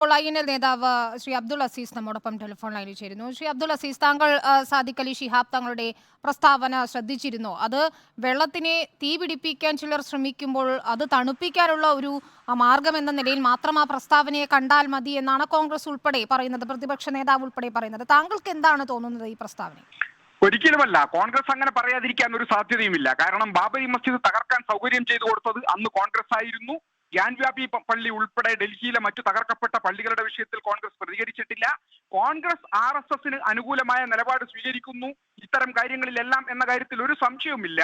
INL നേതാവ് ശ്രീ അബ്ദുൾ അസീസ് നമ്മോടൊപ്പം telephone ലൈനിൽ ചേരുന്നു. ശ്രീ അബ്ദുൾ അസീസ്, താങ്കൾ സാദിഖ് അലി ശിഹാബ് തങ്ങളുടെ പ്രസ്താവന ശ്രദ്ധിച്ചിരുന്നോ? അത് വെള്ളത്തിനെ തീ പിടിപ്പിക്കാൻ ചിലർ ശ്രമിക്കുമ്പോൾ അത് തണുപ്പിക്കാനുള്ള ഒരു മാർഗം എന്ന നിലയിൽ മാത്രം ആ പ്രസ്താവനയെ കണ്ടാൽ മതി എന്നാണ് കോൺഗ്രസ് ഉൾപ്പെടെ പറയുന്നത്, പ്രതിപക്ഷ നേതാവ് ഉൾപ്പെടെ പറയുന്നത്. താങ്കൾക്ക് എന്താണ് തോന്നുന്നത് ഈ പ്രസ്താവന? ഒരിക്കലുമല്ല. കോൺഗ്രസ് അങ്ങനെ പറയാതിരിക്കാൻ ഒരു സാധ്യതയുമില്ല. കാരണം ബാബരി മസ്ജിദ് തകർക്കാൻ സൗകര്യം ചെയ്തു കൊടുത്തത് അന്ന് കോൺഗ്രസ് ആയിരുന്നു. ഗ്യാൻവാപി പള്ളി ഉൾപ്പെടെ ഡൽഹിയിലെ മറ്റു തകർക്കപ്പെട്ട പള്ളികളുടെ വിഷയത്തിൽ കോൺഗ്രസ് പ്രതികരിച്ചിട്ടില്ല. കോൺഗ്രസ് RSSന് അനുകൂലമായ നിലപാട് സ്വീകരിക്കുന്നു ഇത്തരം കാര്യങ്ങളിലെല്ലാം എന്ന കാര്യത്തിൽ ഒരു സംശയവുമില്ല.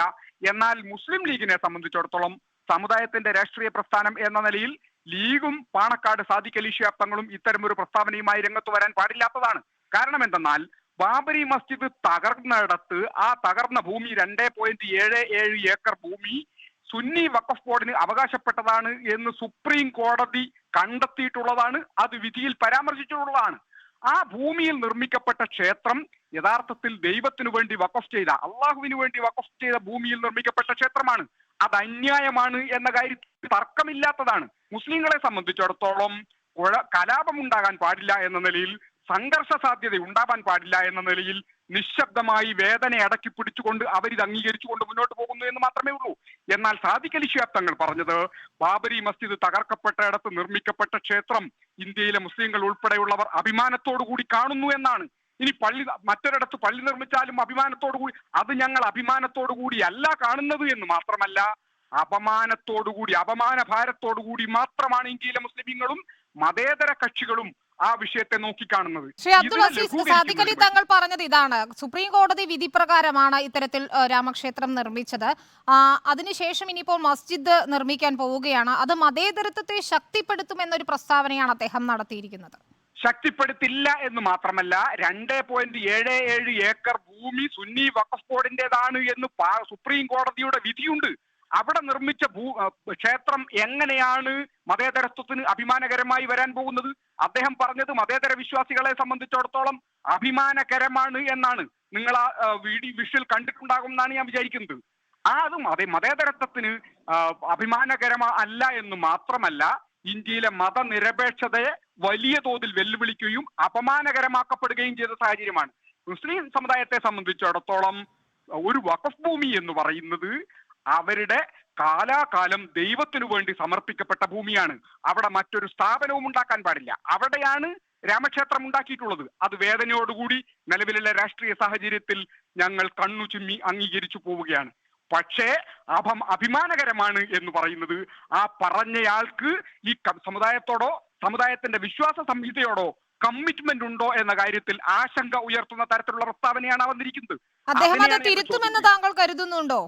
എന്നാൽ മുസ്ലിം ലീഗിനെ സംബന്ധിച്ചിടത്തോളം സമുദായത്തിന്റെ രാഷ്ട്രീയ പ്രസ്ഥാനം എന്ന നിലയിൽ ലീഗും പാണക്കാട് സാദിഖ് അലി ശിഹാബ് തങ്ങളും ഇത്തരമൊരു പ്രസ്താവനയുമായി രംഗത്ത് വരാൻ പാടില്ലാത്തതാണ്. കാരണം എന്തെന്നാൽ ബാബരി മസ്ജിദ് തകർന്നിടത്ത് ആ തകർന്ന ഭൂമി 2.77 ഏക്കർ ഭൂമി സുന്നി വഖഫ് ബോർഡിന് അവകാശപ്പെട്ടതാണ് എന്ന് സുപ്രീം കോടതി കണ്ടെത്തിയിട്ടുള്ളതാണ്. അത് വിധിയിൽ പരാമർശിച്ചിട്ടുള്ളതാണ്. ആ ഭൂമിയിൽ നിർമ്മിക്കപ്പെട്ട ക്ഷേത്രം യഥാർത്ഥത്തിൽ ദൈവത്തിനു വേണ്ടി വഖഫ് ചെയ്ത, അള്ളാഹുവിന് വേണ്ടി വഖഫ് ചെയ്ത ഭൂമിയിൽ നിർമ്മിക്കപ്പെട്ട ക്ഷേത്രമാണ്. അത് അന്യായമാണ് എന്ന കാര്യത്തിൽ തർക്കമില്ലാത്തതാണ്. മുസ്ലിങ്ങളെ സംബന്ധിച്ചിടത്തോളം കലാപമുണ്ടാകാൻ പാടില്ല എന്ന നിലയിൽ, സംഘർഷ സാധ്യത ഉണ്ടാവാൻ പാടില്ല എന്ന നിലയിൽ നിശബ്ദമായി വേദന അടക്കി പിടിച്ചുകൊണ്ട് അവരിത് അംഗീകരിച്ചുകൊണ്ട് മുന്നോട്ട് പോകുന്നു എന്ന് മാത്രമേ ഉള്ളൂ. എന്നാൽ സാദിഖ് അലി ശിഹാബ് തങ്ങൾ പറഞ്ഞത് ബാബരി മസ്ജിദ് തകർക്കപ്പെട്ട ഇടത്ത് നിർമ്മിക്കപ്പെട്ട ക്ഷേത്രം ഇന്ത്യയിലെ മുസ്ലിങ്ങൾ ഉൾപ്പെടെയുള്ളവർ അഭിമാനത്തോടു കൂടി കാണുന്നു എന്നാണ്. ഇനി മറ്റൊരിടത്ത് പള്ളി നിർമ്മിച്ചാലും അഭിമാനത്തോടു കൂടി, അത് ഞങ്ങൾ അഭിമാനത്തോടു കൂടി അല്ല കാണുന്നത് എന്ന് മാത്രമല്ല, അപമാനത്തോടുകൂടി, അപമാന ഭാരത്തോടുകൂടി മാത്രമാണ് ഇന്ത്യയിലെ മുസ്ലിങ്ങളും മതേതര കക്ഷികളും ആ വിഷയത്തെ നോക്കിക്കാണുന്നത്. ശ്രീ അബ്ദുൾ അസീസ്, സാദിഖ് അലി തങ്ങൾ പറഞ്ഞത് ഇതാണ്: സുപ്രീം കോടതി വിധി പ്രകാരമാണ് ഇത്തരത്തിൽ രാമക്ഷേത്രം നിർമ്മിച്ചത്. അതിനുശേഷം ഇനിയിപ്പോൾ മസ്ജിദ് നിർമ്മിക്കാൻ പോവുകയാണ്. അത് മതേതരത്വത്തെ ശക്തിപ്പെടുത്തുമെന്നൊരു പ്രസ്താവനയാണ് അദ്ദേഹം നടത്തിയിരിക്കുന്നത്. ശക്തിപ്പെടുത്തില്ല എന്ന് മാത്രമല്ല, 2.77 ഏക്കർ ഭൂമി സുന്നി വഖഫ് ബോർഡിന്റേതാണ് എന്ന് സുപ്രീം കോടതിയുടെ വിധിയുണ്ട്. അവിടെ നിർമ്മിച്ച ക്ഷേത്രം എങ്ങനെയാണ് മതേതരത്വത്തിന് അഭിമാനകരമായി വരാൻ പോകുന്നത്? അദ്ദേഹം പറഞ്ഞത് മതേതര വിശ്വാസികളെ സംബന്ധിച്ചിടത്തോളം അഭിമാനകരമാണ് എന്നാണ്. നിങ്ങൾ ആ വിഷ്വൽ കണ്ടിട്ടുണ്ടാകും എന്നാണ് ഞാൻ വിചാരിക്കുന്നത്. അതും മതേതരത്വത്തിന് അഭിമാനകരമല്ല എന്ന് മാത്രമല്ല, ഇന്ത്യയിലെ മതനിരപേക്ഷതയെ വലിയ തോതിൽ വെല്ലുവിളിക്കുകയും അപമാനകരമാക്കപ്പെടുകയും ചെയ്ത സാഹചര്യമാണ്. മുസ്ലിം സമുദായത്തെ സംബന്ധിച്ചിടത്തോളം ഒരു വഖഫ് ഭൂമി എന്ന് പറയുന്നത് അവരുടെ കാലാകാലം ദൈവത്തിനു വേണ്ടി സമർപ്പിക്കപ്പെട്ട ഭൂമിയാണ്. അവിടെ മറ്റൊരു സ്ഥാപനവും ഉണ്ടാക്കാൻ പാടില്ല. അവിടെയാണ് രാമക്ഷേത്രം ഉണ്ടാക്കിയിട്ടുള്ളത്. അത് വേദനയോടുകൂടി നിലവിലുള്ള രാഷ്ട്രീയ സാഹചര്യത്തിൽ ഞങ്ങൾ കണ്ണു ചിമ്മി അംഗീകരിച്ചു പോവുകയാണ്. പക്ഷേ അഭിമാനകരമാണ് എന്ന് പറയുന്നത് ആ പറഞ്ഞയാൾക്ക് ഈ സമുദായത്തോടോ സമുദായത്തിന്റെ വിശ്വാസ സംഹിതയോടോ കമ്മിറ്റ്മെന്റ് ഉണ്ടോ എന്ന കാര്യത്തിൽ ആശങ്ക ഉയർത്തുന്ന തരത്തിലുള്ള പ്രസ്താവനയാണ് വന്നിരിക്കുന്നത്. അദ്ദേഹം അത് തിരുത്തുമെന്ന് താങ്കൾ കരുതുന്നുണ്ടോ?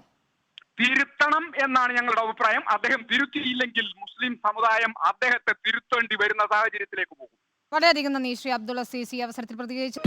തിരുത്തണം എന്നാണ് ഞങ്ങളുടെ അഭിപ്രായം. അദ്ദേഹം തിരുത്തിയില്ലെങ്കിൽ മുസ്ലിം സമുദായം അദ്ദേഹത്തെ തിരുത്തേണ്ടി വരുന്ന സാഹചര്യത്തിലേക്ക് പോകും. വളരെയധികം നന്ദി ശ്രീ അബ്ദുൾ അസീസ് ഈ അവസരത്തിൽ പ്രതികരിച്ചു.